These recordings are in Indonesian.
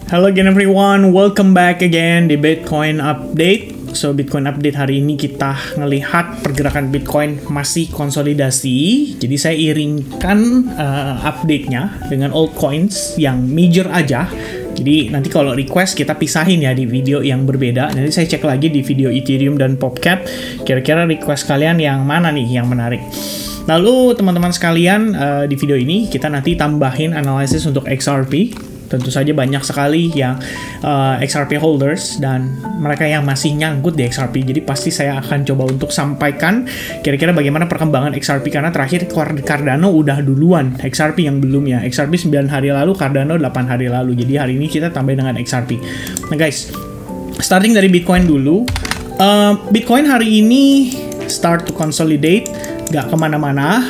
Hello again everyone, welcome back again di Bitcoin Update. So Bitcoin Update hari ini kita ngelihat pergerakan Bitcoin masih konsolidasi. Jadi saya iringkan update-nya dengan altcoins yang major aja. Jadi nanti kalau request kita pisahin ya di video yang berbeda. Nanti saya cek lagi di video Ethereum dan PopCap. Kira-kira request kalian yang mana nih yang menarik. Lalu teman-teman sekalian di video ini kita nanti tambahin analisis untuk XRP. Tentu saja banyak sekali yang XRP holders dan mereka yang masih nyangkut di XRP. Jadi pasti saya akan coba untuk sampaikan kira-kira bagaimana perkembangan XRP. Karena terakhir Cardano udah duluan, XRP yang belum ya. XRP 9 hari lalu, Cardano 8 hari lalu. Jadi hari ini kita tambah dengan XRP. Nah guys, starting dari Bitcoin dulu. Bitcoin hari ini start to consolidate. Gak kemana-mana,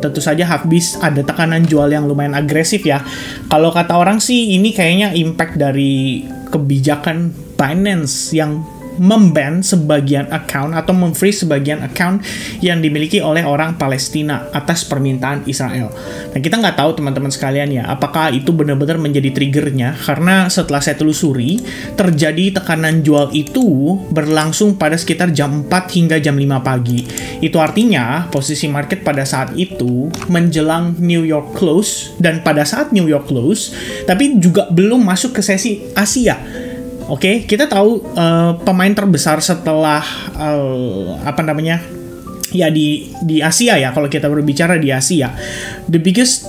tentu saja habis ada tekanan jual yang lumayan agresif ya. Kalau kata orang sih ini kayaknya impact dari kebijakan Binance yang memban sebagian account atau memfreeze sebagian account yang dimiliki oleh orang Palestina atas permintaan Israel. Nah kita nggak tahu teman-teman sekalian ya, apakah itu benar-benar menjadi triggernya, karena setelah saya telusuri, terjadi tekanan jual itu berlangsung pada sekitar jam 4 hingga jam 5 pagi. Itu artinya posisi market pada saat itu menjelang New York close, dan pada saat New York close, tapi juga belum masuk ke sesi Asia. Oke, kita tahu pemain terbesar setelah di Asia ya, kalau kita berbicara di Asia, the biggest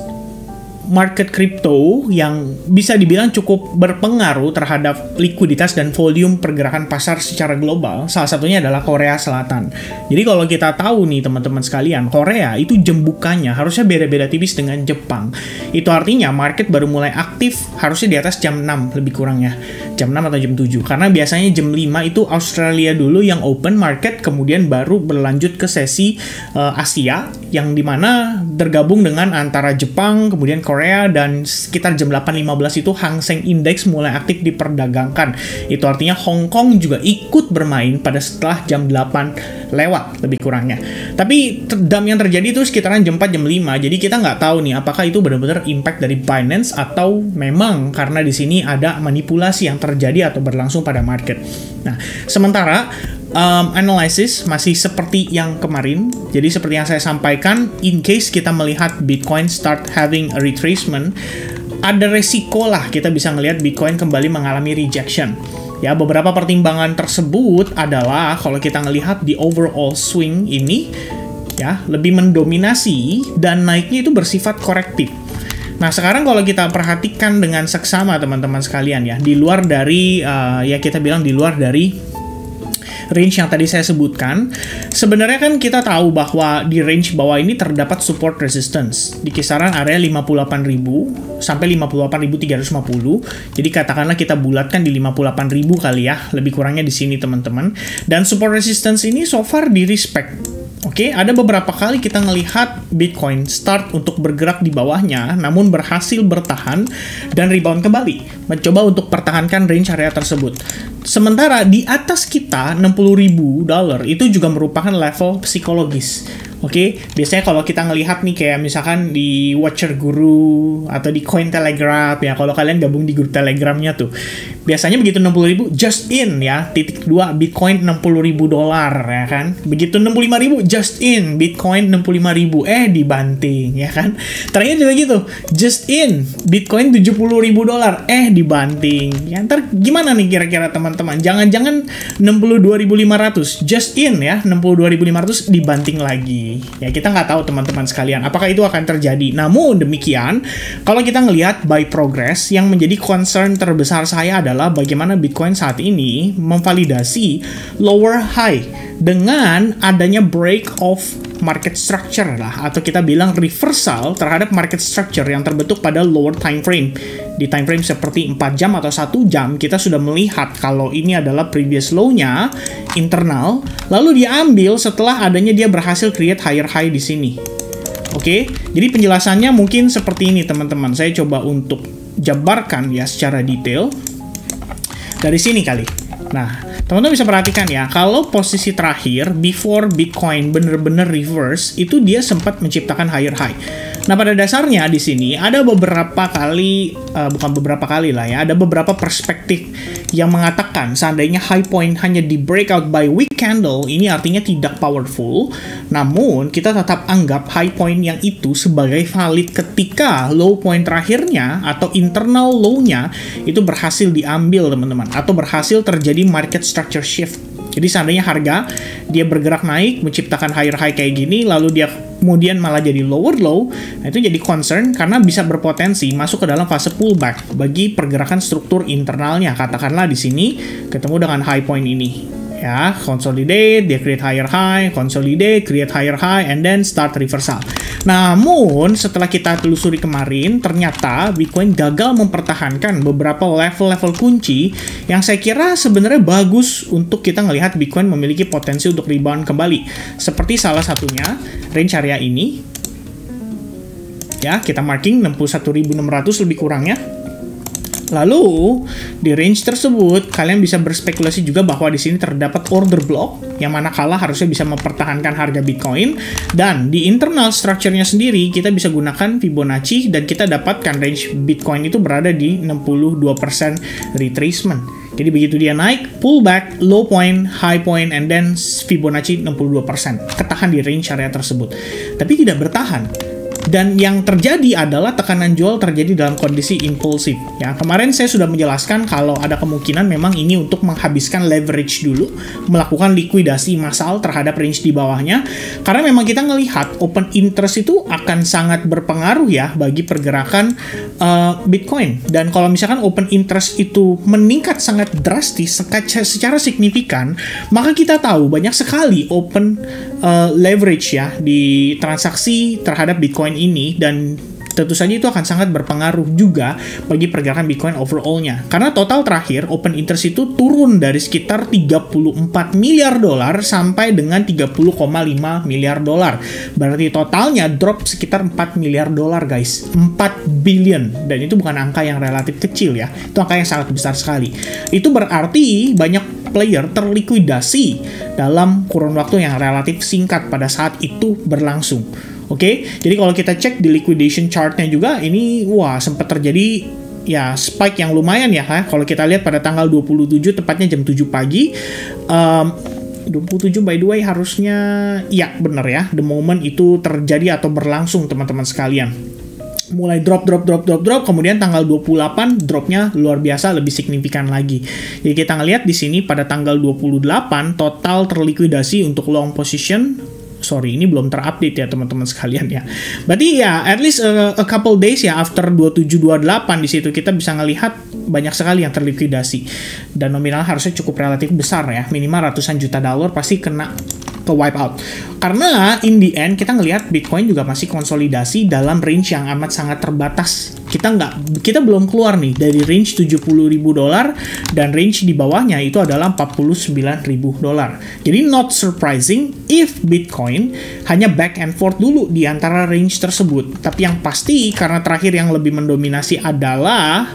market crypto yang bisa dibilang cukup berpengaruh terhadap likuiditas dan volume pergerakan pasar secara global, salah satunya adalah Korea Selatan. Jadi kalau kita tahu nih teman-teman sekalian, Korea itu jam bukanya harusnya beda-beda tipis dengan Jepang. Itu artinya market baru mulai aktif harusnya di atas jam 6 lebih kurangnya. Jam 6 atau jam 7. Karena biasanya jam 5 itu Australia dulu yang open market, kemudian baru berlanjut ke sesi Asia, yang dimana tergabung dengan antara Jepang, kemudian Korea, dan sekitar jam 8.15 itu Hang Seng Index mulai aktif diperdagangkan. Itu artinya Hong Kong juga ikut bermain pada setelah jam 8 lewat lebih kurangnya. Tapi dam yang terjadi itu sekitaran jam 4, jam 5. Jadi kita nggak tahu nih apakah itu benar-benar impact dari Binance atau memang karena di sini ada manipulasi yang terjadi atau berlangsung pada market. Nah, sementara analysis masih seperti yang kemarin. Jadi seperti yang saya sampaikan, in case kita melihat Bitcoin start having a retracement, ada resiko lah kita bisa melihat Bitcoin kembali mengalami rejection. Ya, beberapa pertimbangan tersebut adalah kalau kita melihat di overall swing ini ya lebih mendominasi dan naiknya itu bersifat korektif. Nah, sekarang kalau kita perhatikan dengan seksama teman-teman sekalian ya, di luar dari kita bilang di luar dari range yang tadi saya sebutkan, sebenarnya kan kita tahu bahwa di range bawah ini terdapat support resistance di kisaran area 58.000 sampai 58.350. Jadi katakanlah kita bulatkan di 58.000 kali ya, lebih kurangnya di sini teman-teman. Dan support resistance ini so far di respect. Oke, ada beberapa kali kita ngelihat Bitcoin start untuk bergerak di bawahnya, namun berhasil bertahan dan rebound kembali, mencoba untuk pertahankan range area tersebut. Sementara di atas kita $60.000 itu juga merupakan level psikologis. Oke, biasanya kalau kita ngelihat nih kayak misalkan di Watcher Guru atau di Cointelegraph ya, kalau kalian gabung di grup Telegramnya tuh, biasanya begitu 60.000 just in ya, titik 2 Bitcoin $60.000 ya kan. Begitu 65.000 just in Bitcoin 65.000 dibanting ya kan. Terakhir juga gitu, just in Bitcoin $70.000 dibanting. Ya ntar gimana nih kira-kira teman-teman? Jangan-jangan 62.500 just in ya, 62.500 dibanting lagi. Ya kita nggak tahu teman-teman sekalian apakah itu akan terjadi. Namun demikian, kalau kita ngelihat buy progress, yang menjadi concern terbesar saya adalah bagaimana Bitcoin saat ini memvalidasi lower high dengan adanya break of market structure lah, atau kita bilang reversal terhadap market structure yang terbentuk pada lower time frame. Di time frame seperti 4 jam atau 1 jam, kita sudah melihat kalau ini adalah previous low-nya internal, lalu diambil setelah adanya dia berhasil create higher high di sini. Oke, jadi penjelasannya mungkin seperti ini teman-teman. Saya coba untuk jabarkan ya secara detail dari sini kali. Nah, teman-teman bisa perhatikan ya, kalau posisi terakhir before Bitcoin bener-bener reverse, itu dia sempat menciptakan higher high. Nah, pada dasarnya di sini ada beberapa kali, bukan beberapa kali lah ya, ada beberapa perspektif yang mengatakan seandainya high point hanya di breakout by weak candle, ini artinya tidak powerful. Namun, kita tetap anggap high point yang itu sebagai valid ketika low point terakhirnya atau internal low-nya itu berhasil diambil, teman-teman, atau berhasil terjadi market structure shift. Jadi seandainya harga dia bergerak naik, menciptakan higher high kayak gini, lalu dia kemudian malah jadi lower low, nah itu jadi concern karena bisa berpotensi masuk ke dalam fase pullback bagi pergerakan struktur internalnya. Katakanlah di sini ketemu dengan high point ini. Ya, consolidate, dia create higher high, consolidate, create higher high, and then start reversal. Namun, setelah kita telusuri kemarin, ternyata Bitcoin gagal mempertahankan beberapa level-level kunci yang saya kira sebenarnya bagus untuk kita ngelihat Bitcoin memiliki potensi untuk rebound kembali. Seperti salah satunya, range area ini. Ya, kita marking 61.600 lebih kurangnya. Lalu, di range tersebut, kalian bisa berspekulasi juga bahwa di sini terdapat order block, yang manakala harusnya bisa mempertahankan harga Bitcoin. Dan di internal structure-nya sendiri, kita bisa gunakan Fibonacci, dan kita dapatkan range Bitcoin itu berada di 62% retracement. Jadi begitu dia naik, pullback, low point, high point, and then Fibonacci 62%. Ketahan di range area tersebut. Tapi tidak bertahan. Dan yang terjadi adalah tekanan jual terjadi dalam kondisi impulsif. Ya, kemarin saya sudah menjelaskan kalau ada kemungkinan memang ini untuk menghabiskan leverage dulu, melakukan likuidasi massal terhadap range di bawahnya. Karena memang kita ngelihat open interest itu akan sangat berpengaruh ya bagi pergerakan Bitcoin. Dan kalau misalkan open interest itu meningkat sangat drastis secara signifikan, maka kita tahu banyak sekali open leverage ya di transaksi terhadap Bitcoin ini, dan tentu saja itu akan sangat berpengaruh juga bagi pergerakan Bitcoin overall-nya. Karena total terakhir open interest itu turun dari sekitar 34 miliar dolar sampai dengan 30,5 miliar dolar. Berarti totalnya drop sekitar 4 miliar dolar, guys. 4 billion. Dan itu bukan angka yang relatif kecil ya. Itu angka yang sangat besar sekali. Itu berarti banyak player terlikuidasi dalam kurun waktu yang relatif singkat pada saat itu berlangsung. Oke, jadi kalau kita cek di liquidation chart-nya juga, ini wah sempat terjadi ya spike yang lumayan ya. Kalau kita lihat pada tanggal 27, tepatnya jam 7 pagi, 27 by the way harusnya, ya bener ya, the moment itu terjadi atau berlangsung teman-teman sekalian. Mulai drop, kemudian tanggal 28 dropnya luar biasa, lebih signifikan lagi. Jadi kita ngelihat di sini pada tanggal 28 total terlikuidasi untuk long position. Sorry, ini belum terupdate ya teman-teman sekalian ya. Berarti ya at least a couple days ya after 27-28 di situ kita bisa ngelihat banyak sekali yang terlikuidasi. Dan nominal harusnya cukup relatif besar ya, minimal ratusan juta dolar pasti kena ke wipe out. Karena in the end kita ngelihat Bitcoin juga masih konsolidasi dalam range yang amat sangat terbatas. Kita belum keluar nih dari range 70.000 dolar dan range di bawahnya itu adalah 49.000 dolar. Jadi not surprising if Bitcoin hanya back and forth dulu di antara range tersebut. Tapi yang pasti karena terakhir yang lebih mendominasi adalah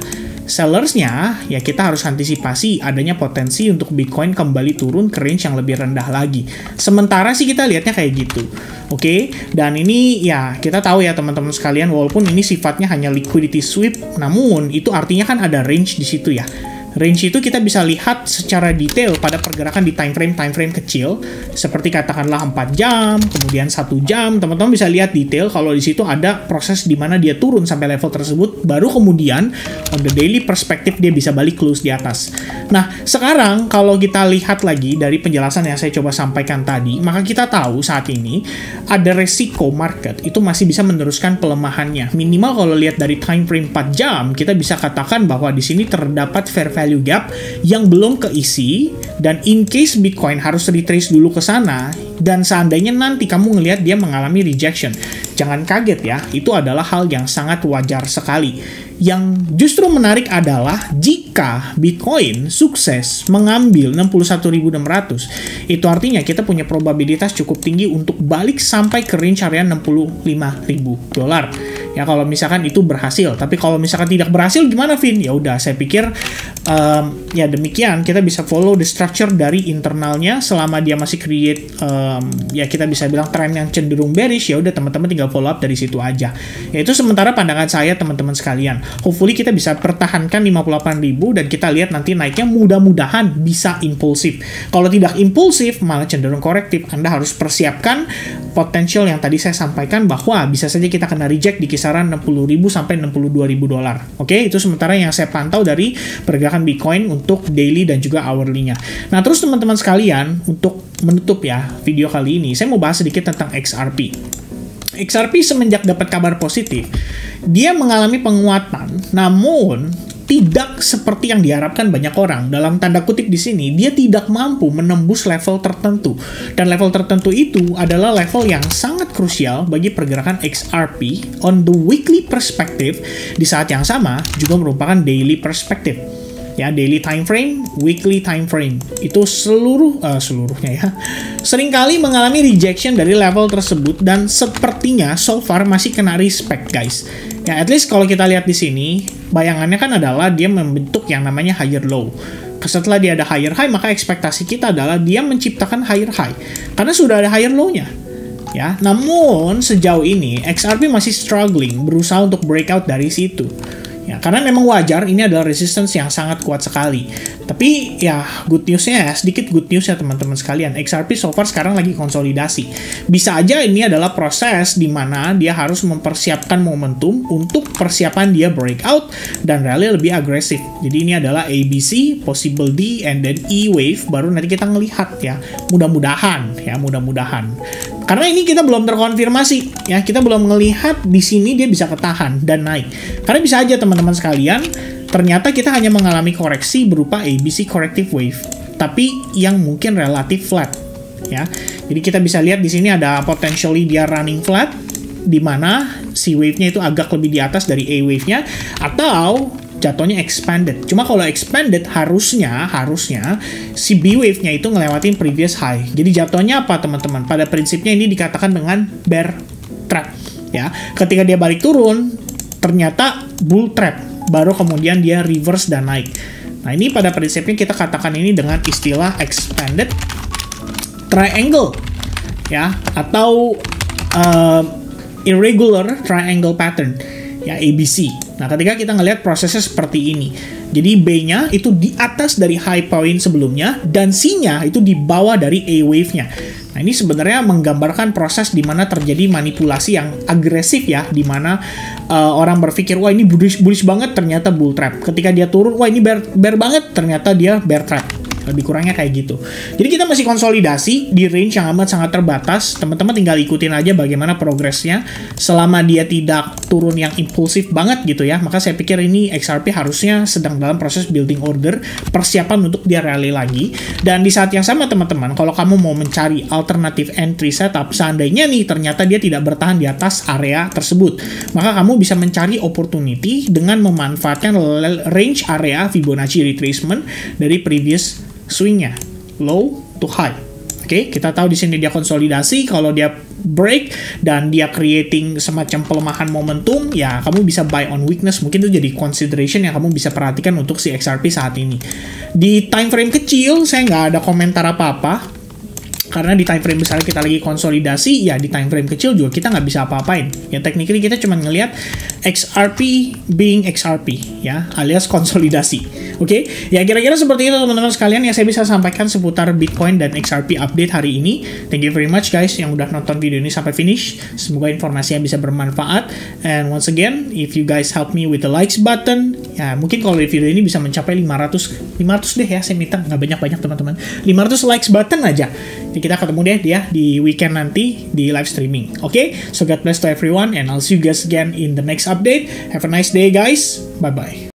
sellersnya, ya kita harus antisipasi adanya potensi untuk Bitcoin kembali turun ke range yang lebih rendah lagi. Sementara sih kita lihatnya kayak gitu. Oke, dan ini ya kita tahu ya teman-teman sekalian, walaupun ini sifatnya hanya liquidity sweep, namun itu artinya kan ada range di situ ya. Range itu kita bisa lihat secara detail pada pergerakan di time frame kecil, seperti katakanlah 4 jam, kemudian 1 jam, teman-teman bisa lihat detail kalau di situ ada proses di mana dia turun sampai level tersebut, baru kemudian on the daily perspective dia bisa balik close di atas. Nah, sekarang kalau kita lihat lagi dari penjelasan yang saya coba sampaikan tadi, maka kita tahu saat ini ada resiko market itu masih bisa meneruskan pelemahannya. Minimal kalau lihat dari time frame 4 jam, kita bisa katakan bahwa di sini terdapat fair value gap yang belum keisi, dan in case Bitcoin harus retrace dulu ke sana, dan seandainya nanti kamu ngelihat dia mengalami rejection, jangan kaget ya, itu adalah hal yang sangat wajar sekali. Yang justru menarik adalah jika Bitcoin sukses mengambil 61.600, itu artinya kita punya probabilitas cukup tinggi untuk balik sampai ke range area 65.000 dolar. Ya kalau misalkan itu berhasil, tapi kalau misalkan tidak berhasil gimana, Vin? Ya udah, saya pikir ya demikian, kita bisa follow the structure dari internalnya selama dia masih create ya kita bisa bilang tren yang cenderung bearish, ya udah teman-teman tinggal follow up dari situ aja. Ya itu sementara pandangan saya teman-teman sekalian. Hopefully kita bisa pertahankan 58.000 dan kita lihat nanti naiknya mudah-mudahan bisa impulsif. Kalau tidak impulsif malah cenderung korektif. Anda harus persiapkan potensial yang tadi saya sampaikan bahwa bisa saja kita kena reject di kisaran 60.000 sampai 62.000 dolar. Oke, itu sementara yang saya pantau dari pergerakan Bitcoin untuk daily dan juga hourly-nya. Nah, terus teman-teman sekalian, untuk menutup ya video kali ini, saya mau bahas sedikit tentang XRP. XRP semenjak dapat kabar positif, dia mengalami penguatan, namun tidak seperti yang diharapkan banyak orang. Dalam tanda kutip di sini, dia tidak mampu menembus level tertentu. Dan level tertentu itu adalah level yang sangat krusial bagi pergerakan XRP on the weekly perspective, di saat yang sama juga merupakan daily perspective. Ya, daily time frame, weekly time frame. Itu seluruhnya ya. Seringkali mengalami rejection dari level tersebut dan sepertinya so far masih kena respect, guys. Ya, at least kalau kita lihat di sini, bayangannya kan adalah dia membentuk yang namanya higher low. Setelah dia ada higher high, maka ekspektasi kita adalah dia menciptakan higher high. Karena sudah ada higher low-nya. Ya, namun sejauh ini XRP masih struggling, berusaha untuk breakout dari situ. Ya, karena memang wajar, ini adalah resistance yang sangat kuat sekali. Tapi ya good newsnya ya, sedikit good news ya teman-teman sekalian. XRP so far sekarang lagi konsolidasi. Bisa aja ini adalah proses di mana dia harus mempersiapkan momentum untuk persiapan dia breakout dan rally lebih agresif. Jadi ini adalah ABC, possible D, and then E wave. Baru nanti kita ngelihat ya. Mudah-mudahan ya, mudah-mudahan. Karena ini kita belum terkonfirmasi ya, kita belum melihat di sini dia bisa ketahan dan naik. Karena bisa aja teman-teman sekalian, ternyata kita hanya mengalami koreksi berupa ABC corrective wave, tapi yang mungkin relatif flat ya. Jadi kita bisa lihat di sini ada potentially dia running flat, di mana si wave-nya itu agak lebih di atas dari A wave-nya, atau jatuhnya expanded. Cuma kalau expanded harusnya si B wave-nya itu ngelewatin previous high. Jadi jatuhnya apa teman-teman? Pada prinsipnya ini dikatakan dengan bear trap ya. Ketika dia balik turun, ternyata bull trap, baru kemudian dia reverse dan naik. Nah, ini pada prinsipnya kita katakan ini dengan istilah expanded triangle ya, atau irregular triangle pattern ya, ABC. Nah, ketika kita ngelihat prosesnya seperti ini, jadi B-nya itu di atas dari high point sebelumnya, dan C-nya itu di bawah dari A wave-nya. Nah, ini sebenarnya menggambarkan proses di mana terjadi manipulasi yang agresif ya, di mana orang berpikir, wah ini bullish banget, ternyata bull trap. Ketika dia turun, wah ini bear banget, ternyata dia bear trap. Lebih kurangnya kayak gitu. Jadi kita masih konsolidasi di range yang amat sangat terbatas. Teman-teman tinggal ikutin aja bagaimana progresnya. Selama dia tidak turun yang impulsif banget gitu ya, maka saya pikir ini XRP harusnya sedang dalam proses building order, persiapan untuk dia rally lagi. Dan di saat yang sama teman-teman, kalau kamu mau mencari alternatif entry setup, seandainya nih ternyata dia tidak bertahan di atas area tersebut, maka kamu bisa mencari opportunity dengan memanfaatkan range area Fibonacci retracement dari previous swingnya, low to high. Oke, kita tahu di sini dia konsolidasi. Kalau dia break dan dia creating semacam pelemahan momentum, ya kamu bisa buy on weakness. Mungkin itu jadi consideration yang kamu bisa perhatikan untuk si XRP saat ini. Di time frame kecil, saya nggak ada komentar apa-apa. Karena di time frame besar kita lagi konsolidasi, ya di time frame kecil juga kita nggak bisa apa-apain. Ya technically kita cuma ngelihat XRP being XRP, ya, alias konsolidasi. Oke, ya kira-kira seperti itu teman-teman sekalian yang saya bisa sampaikan seputar Bitcoin dan XRP update hari ini. Thank you very much guys yang udah nonton video ini sampai finish. Semoga informasinya bisa bermanfaat. And once again, if you guys help me with the likes button, ya mungkin kalau di video ini bisa mencapai 500 deh ya, saya minta nggak banyak-banyak teman-teman. 500 likes button aja. Kita ketemu deh dia di weekend nanti di live streaming. Oke, so God bless to everyone and I'll see you guys again in the next update. Have a nice day guys. Bye bye.